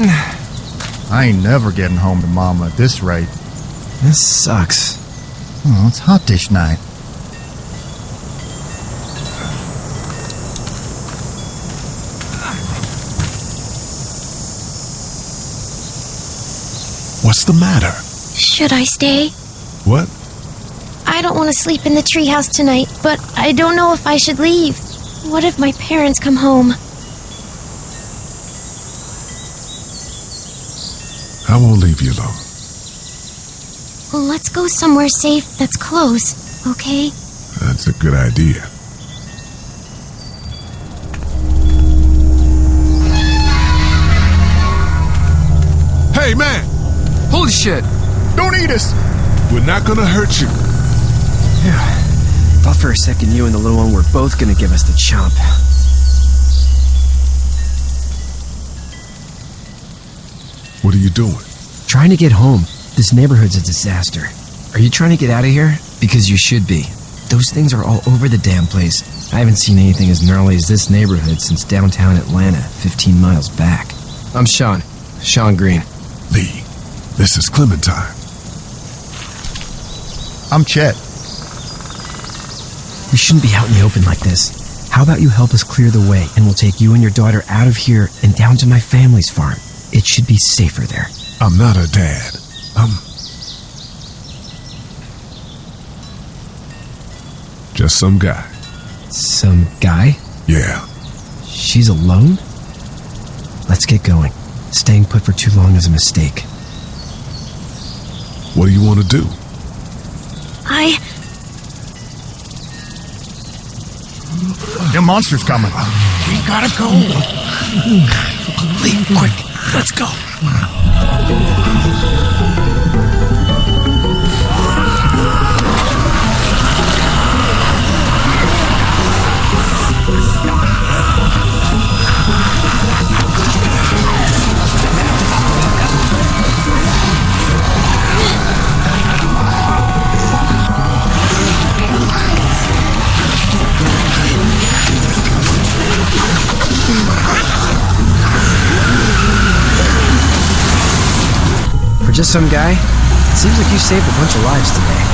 man. I ain't never getting home to Mama at this rate. This sucks. Oh, it's hot dish night. What's the matter? Should I stay? What? I don't want to sleep in the treehouse tonight, but I don't know if I should leave. What if my parents come home? I won't leave you alone. Let's go somewhere safe that's close, okay? That's a good idea. Hey, man! Holy shit. Don't eat us! We're not gonna hurt you. Yeah. Thought for a second you and the little one were both gonna give us the chomp. What are you doing? Trying to get home. This neighborhood's a disaster. Are you trying to get out of here? Because you should be. Those things are all over the damn place. I haven't seen anything as gnarly as this neighborhood since downtown Atlanta, 15 miles back. I'm Shawn. Hershel Greene. Lee, this is Clementine. I'm Chet. We shouldn't be out in the open like this. How about you help us clear the way, and we'll take you and your daughter out of here and down to my family's farm. It should be safer there. I'm not her dad. I'm just some guy. Some guy? Yeah. She's alone? Let's get going. Staying put for too long is a mistake. What do you want to do? The monster's coming. We gotta go. Lee, quick, let's go. For just some guy, it seems like you saved a bunch of lives today.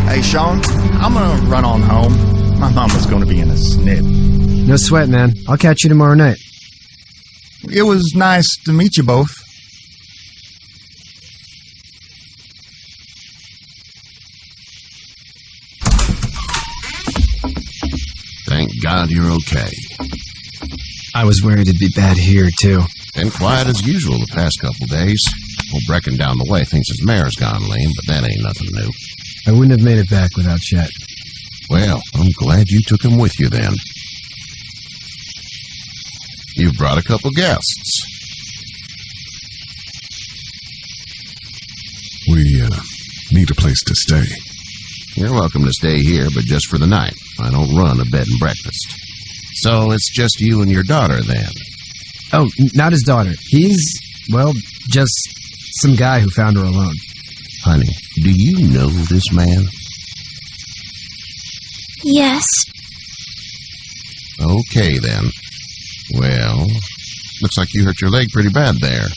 Hey, Shawn, I'm gonna run on home. My mama's gonna be in a snip. No sweat, man. I'll catch you tomorrow night. It was nice to meet you both. Thank God you're okay. I was worried it'd be bad here, too. Been quiet as usual the past couple days. Old Brecken down the way thinks his mare's gone lame, but that ain't nothing new. I wouldn't have made it back without Chet. Well, I'm glad you took him with you then. You've brought a couple guests. We need a place to stay. You're welcome to stay here, but just for the night. I don't run a bed and breakfast. So it's just you and your daughter then? Oh, not his daughter. He's, well, just some guy who found her alone. Honey, do you know this man? Yes. Okay, then. Well, looks like you hurt your leg pretty bad there.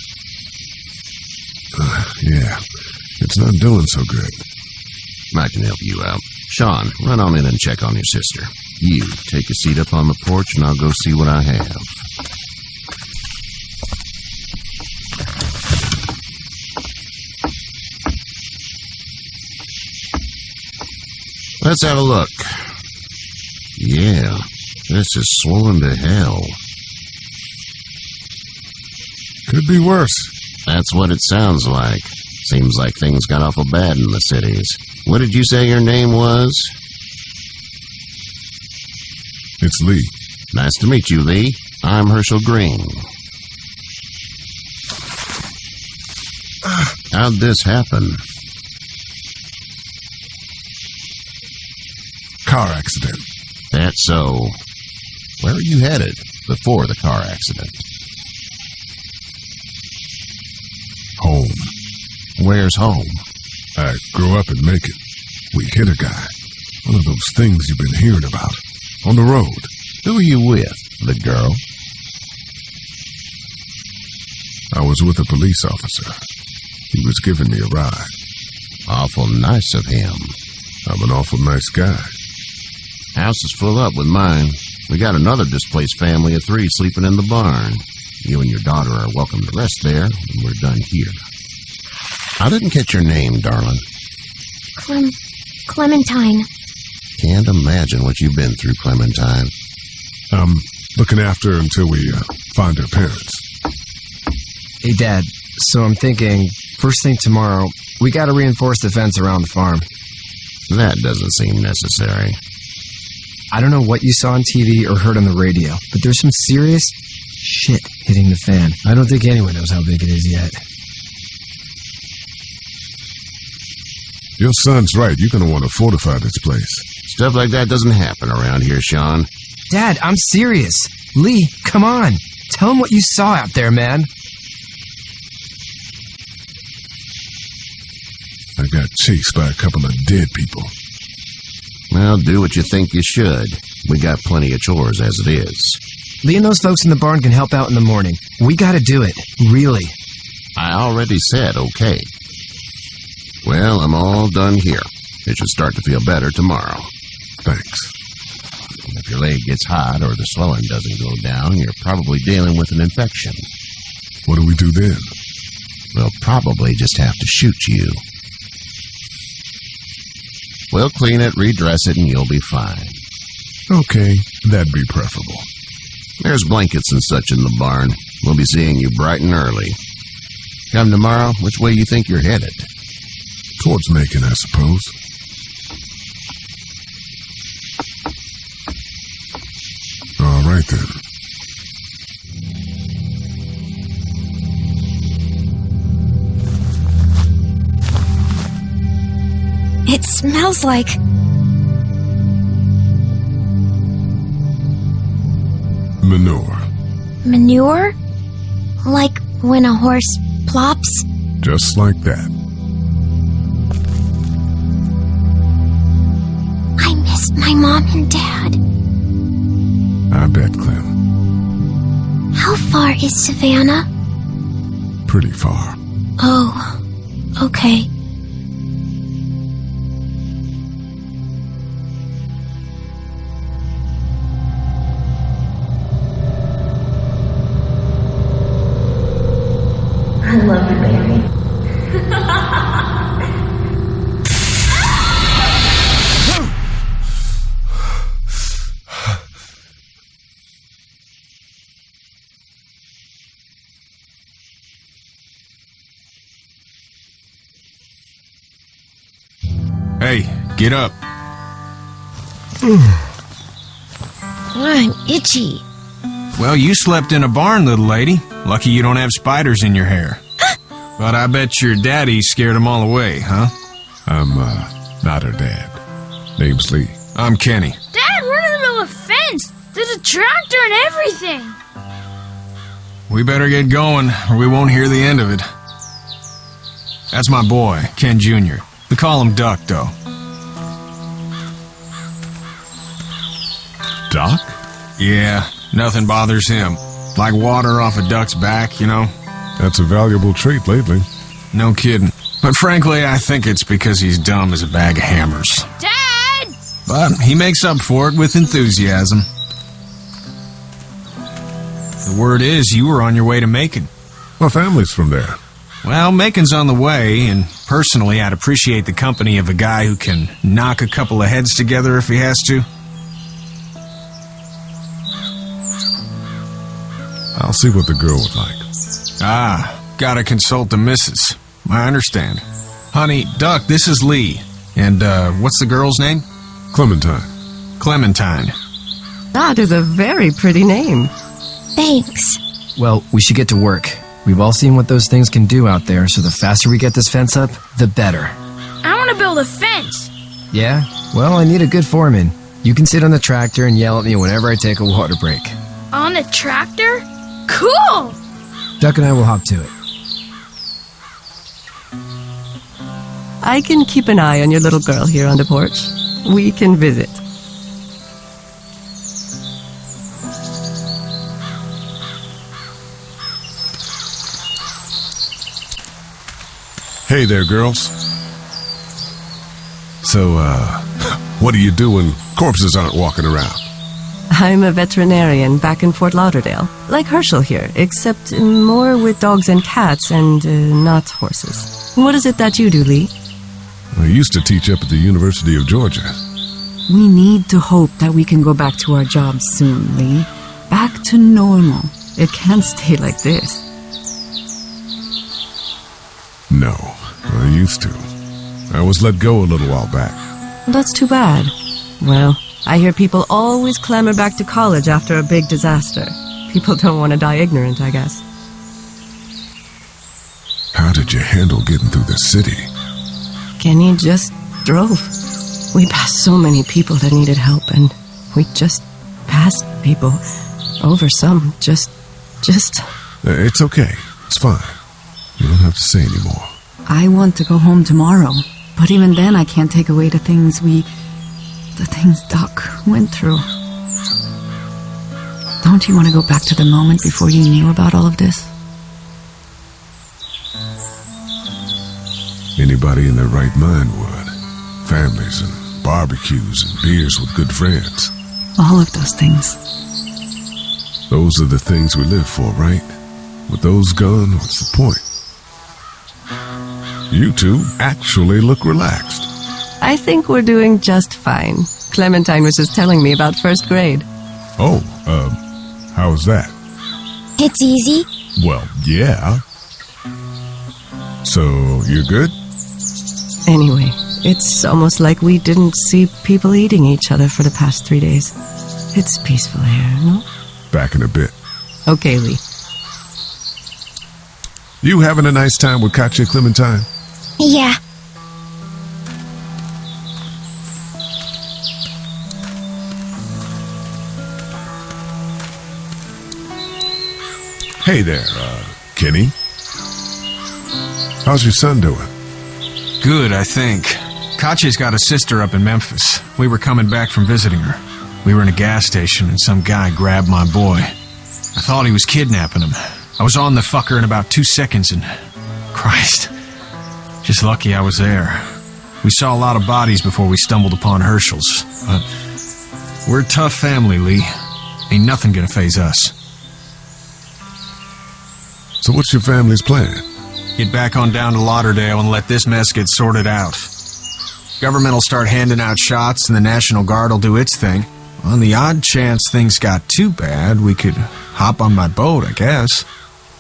Yeah, it's not doing so good. I can help you out. Shawn, run on in and check on your sister. You, take a seat up on the porch and I'll go see what I have. Let's have a look. Yeah, this is swollen to hell. Could be worse. That's what it sounds like. Seems like things got awful bad in the cities. What did you say your name was? It's Lee. Nice to meet you, Lee. I'm Hershel Greene. How'd this happen? Car accident. That's so. Where are you headed before the car accident? Home. Where's home? I grew up in Macon. We hit a guy. One of those things you've been hearing about. On the road. Who are you with? The girl? I was with a police officer. He was giving me a ride. Awful nice of him. I'm an awful nice guy. House is full up with mine. We got another displaced family of 3 sleeping in the barn. You and your daughter are welcome to rest there when we're done here. I didn't catch your name, darling. Clementine. Can't imagine what you've been through, Clementine. I'm looking after her until we find her parents. Hey, Dad, so I'm thinking, first thing tomorrow, we gotta reinforce the fence around the farm. That doesn't seem necessary. I don't know what you saw on TV or heard on the radio, but there's some serious shit hitting the fan. I don't think anyone knows how big it is yet. Your son's right. You're going to want to fortify this place. Stuff like that doesn't happen around here, Shawn. Dad, I'm serious. Lee, come on. Tell him what you saw out there, man. I got chased by a couple of dead people. Well, do what you think you should. We got plenty of chores as it is. Lee and those folks in the barn can help out in the morning. We gotta do it. Really. I already said okay. Well, I'm all done here. It should start to feel better tomorrow. Thanks. If your leg gets hot or the swelling doesn't go down, you're probably dealing with an infection. What do we do then? We'll probably just have to shoot you. We'll clean it, redress it, and you'll be fine. Okay, that'd be preferable. There's blankets and such in the barn. We'll be seeing you bright and early. Come tomorrow, which way you think you're headed? Towards Macon, I suppose. All right, then. It smells like... Manure. manure? Like when a horse plops? Just like that. I miss my mom and dad. I bet, Clem. How far is Savannah? Pretty far. Oh, okay. I love you, baby. Hey, get up. I'm itchy. Well, you slept in a barn, little lady. Lucky you don't have spiders in your hair. But I bet your daddy scared them all away, huh? I'm, not her dad. Name's Lee. I'm Kenny. Dad, we're in the middle of a fence. There's a tractor and everything. We better get going, or we won't hear the end of it. That's my boy, Ken Jr. We call him Duck, though. Doc? Yeah, nothing bothers him. Like water off a duck's back, you know? That's a valuable trait lately. No kidding. But frankly, I think it's because he's dumb as a bag of hammers. Dad! But he makes up for it with enthusiasm. The word is you were on your way to Macon. My family's from there. Well, Macon's on the way, and personally, I'd appreciate the company of a guy who can knock a couple of heads together if he has to. I'll see what the girl would like. Ah, gotta consult the missus. I understand. Honey, Duck, this is Lee. And, what's the girl's name? Clementine. Clementine. That is a very pretty name. Thanks. Well, we should get to work. We've all seen what those things can do out there, so the faster we get this fence up, the better. I want to build a fence. Yeah? Well, I need a good foreman. You can sit on the tractor and yell at me whenever I take a water break. On the tractor? Cool! Duck and I will hop to it. I can keep an eye on your little girl here on the porch. We can visit. Hey there, girls. So, what do you do when corpses aren't walking around? I'm a veterinarian back in Fort Lauderdale, like Hershel here, except more with dogs and cats and not horses. What is it that you do, Lee? I used to teach up at the University of Georgia. We need to hope that we can go back to our jobs soon, Lee. Back to normal. It can't stay like this. No, I used to. I was let go a little while back. That's too bad. Well, I hear people always clamor back to college after a big disaster. People don't want to die ignorant, I guess. How did you handle getting through the city? Kenny just drove. We passed so many people that needed help, and we just passed people over some. Just... It's okay. It's fine. You don't have to say anymore. I want to go home tomorrow, but even then I can't take away the things Doc went through. Don't you want to go back to the moment before you knew about all of this? Anybody in their right mind would. Families and barbecues and beers with good friends. All of those things. Those are the things we live for, right? With those gone, what's the point? You two actually look relaxed. I think we're doing just fine. Clementine was just telling me about first grade. Oh, how was that? It's easy. Well, yeah. So, you're good? Anyway, it's almost like we didn't see people eating each other for the past 3 days. It's peaceful here, no? Back in a bit. Okay, Lee. You having a nice time with Katjaa, Clementine? Yeah. Hey there, Kenny. How's your son doing? Good, I think. Katjaa's got a sister up in Memphis. We were coming back from visiting her. We were in a gas station and some guy grabbed my boy. I thought he was kidnapping him. I was on the fucker in about 2 seconds and... Christ. Just lucky I was there. We saw a lot of bodies before we stumbled upon Hershel's. But we're a tough family, Lee. Ain't nothing gonna faze us. So what's your family's plan? Get back on down to Lauderdale and let this mess get sorted out. Government will start handing out shots and the National Guard will do its thing. On the odd chance things got too bad, we could hop on my boat, I guess.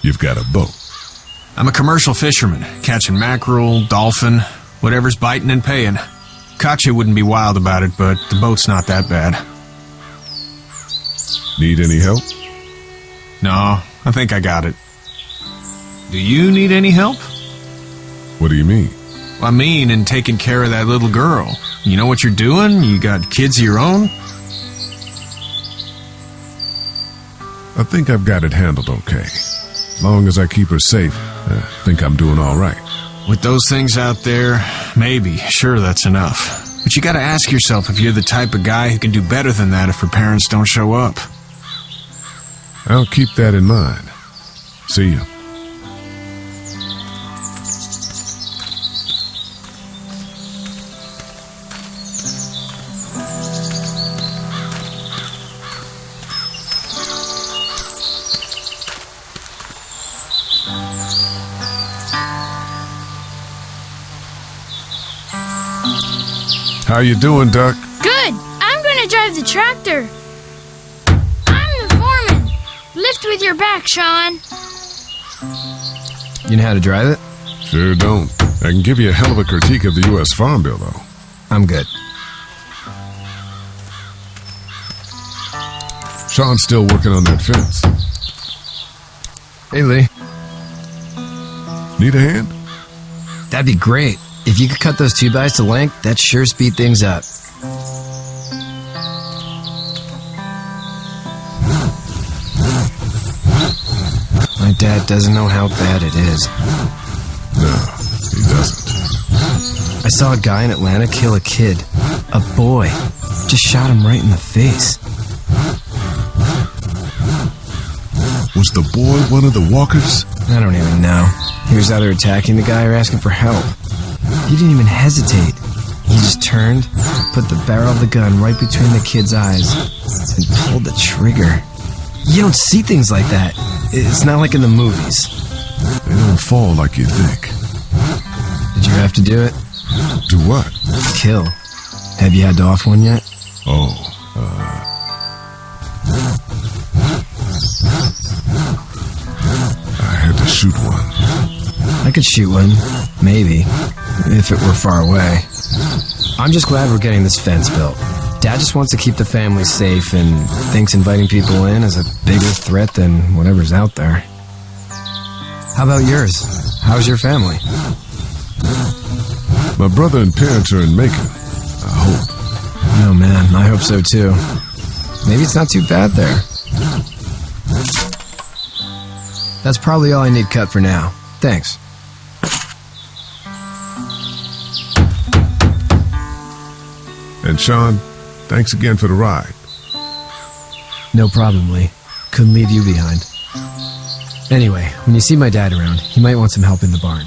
You've got a boat. I'm a commercial fisherman, catching mackerel, dolphin, whatever's biting and paying. Katjaa wouldn't be wild about it, but the boat's not that bad. Need any help? No, I think I got it. Do you need any help? What do you mean? I mean, in taking care of that little girl. You know what you're doing? You got kids of your own? I think I've got it handled okay. As long as I keep her safe, I think I'm doing all right. With those things out there, maybe. Sure, that's enough. But you gotta ask yourself if you're the type of guy who can do better than that if her parents don't show up. I'll keep that in mind. See ya. How you doing, Duck? Good. I'm gonna drive the tractor. I'm the foreman. Lift with your back, Shawn. You know how to drive it? Sure don't. I can give you a hell of a critique of the U.S. Farm Bill, though. I'm good. Shawn's still working on that fence. Hey, Lee. Need a hand? That'd be great. If you could cut those 2x to length, that'd sure speed things up. My dad doesn't know how bad it is. No, he doesn't. I saw a guy in Atlanta kill a kid. A boy. Just shot him right in the face. Was the boy one of the walkers? I don't even know. He was either attacking the guy or asking for help. He didn't even hesitate. He just turned, put the barrel of the gun right between the kid's eyes, and pulled the trigger. You don't see things like that. It's not like in the movies. They don't fall like you think. Did you have to do it? Do what? Kill. Have you had to off one yet? I had to shoot one. I could shoot one. Maybe. If it were far away. I'm just glad we're getting this fence built. Dad just wants to keep the family safe and thinks inviting people in is a bigger threat than whatever's out there. How about yours? How's your family? My brother and parents are in Macon. I hope. Oh man, I hope so too. Maybe it's not too bad there. That's probably all I need cut for now. Thanks. And Shawn, thanks again for the ride. No problem, Lee. Couldn't leave you behind. Anyway, when you see my dad around, he might want some help in the barn.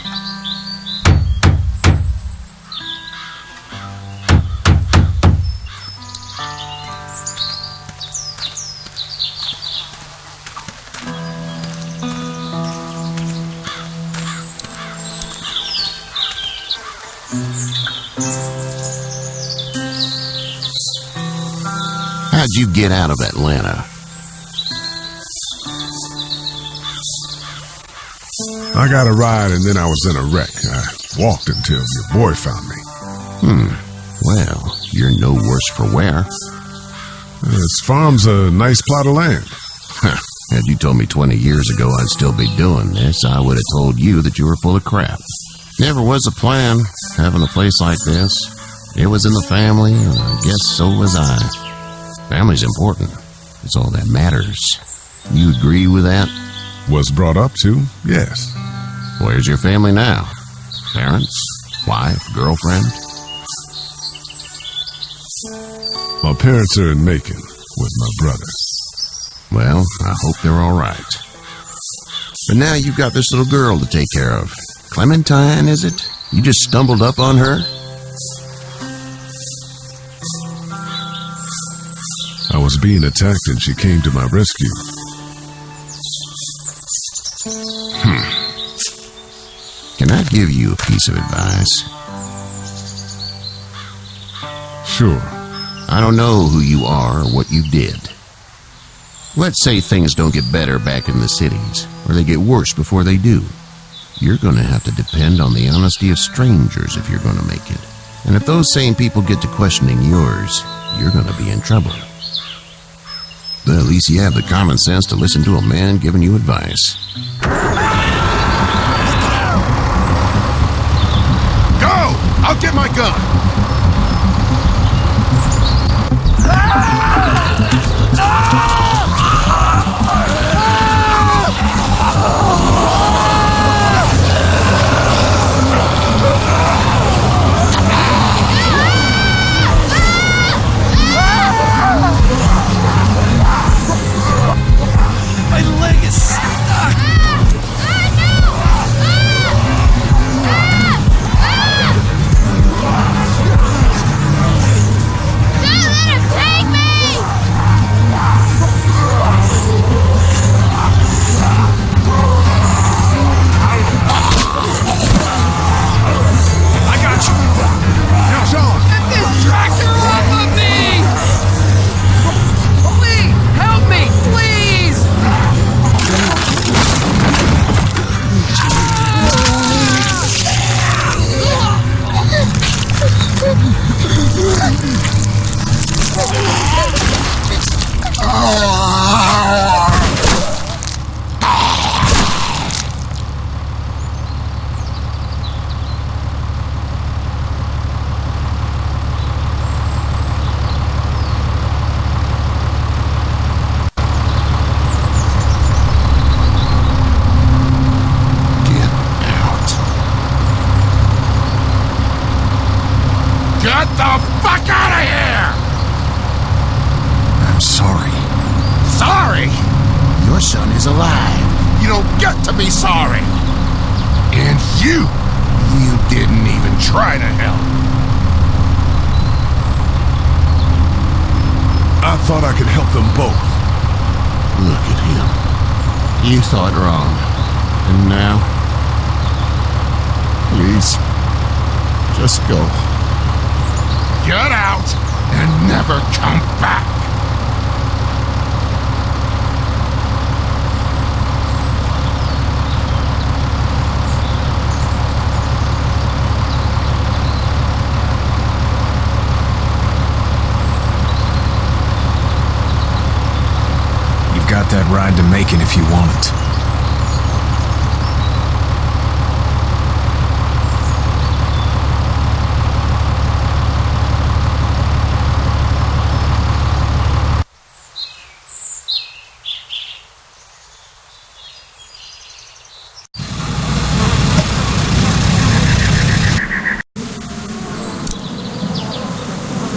How'd you get out of Atlanta? I got a ride and then I was in a wreck. I walked until your boy found me. Well, you're no worse for wear. This farm's a nice plot of land. Had you told me 20 years ago I'd still be doing this, I would have told you that you were full of crap. Never was a plan, having a place like this. It was in the family, and I guess so was I. Family's important. It's all that matters. You agree with that? Was brought up to, yes. Where's your family now? Parents? Wife? Girlfriend? My parents are in Macon with my brother. Well, I hope they're all right. But now you've got this little girl to take care of. Clementine, is it? You just stumbled up on her? I was being attacked and she came to my rescue. Can I give you a piece of advice? Sure. I don't know who you are or what you did. Let's say things don't get better back in the cities, or they get worse before they do. You're going to have to depend on the honesty of strangers if you're going to make it. And if those same people get to questioning yours, you're going to be in trouble. But at least you have the common sense to listen to a man giving you advice. Go! I'll get my gun! My leg is stuck! Get the fuck out of here! I'm sorry. Sorry? Your son is alive. You don't get to be sorry. And you didn't even try to help. I thought I could help them both. Look at him. You thought wrong. And now? Please, just go. Get out and never come back. You've got that ride to Macon if you want it.